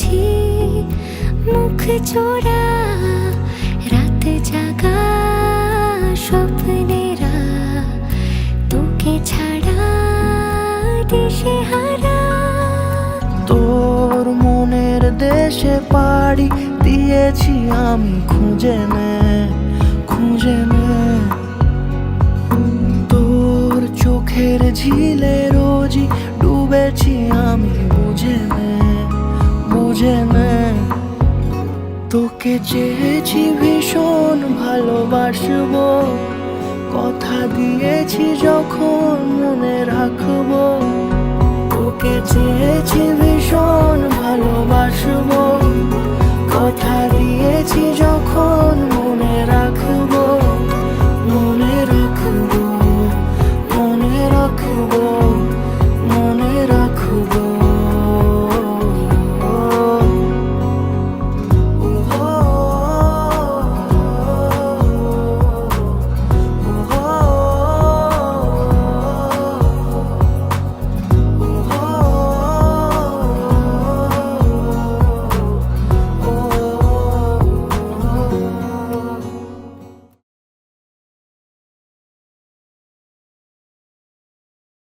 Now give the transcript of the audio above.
বুঝি মুখ চোরা রাত জাগা স্বপ্নেরা তোকে ছাড়া দিশেহারা। তোর মনের দেশে পাড়ি দিয়েছি আমি, খুঁজে নে খুঁজে নে। তোর চোখের ঝিলে রোজই ডুবেছি আমি, বুঝে নে বুঝে নে। তোকে চেয়েছি ভীষণ ভালোবাসবো, কথা দিয়েছি যখন মনে রাখবো। তোকে চেয়েছি ভীষণ ভালোবাসবো,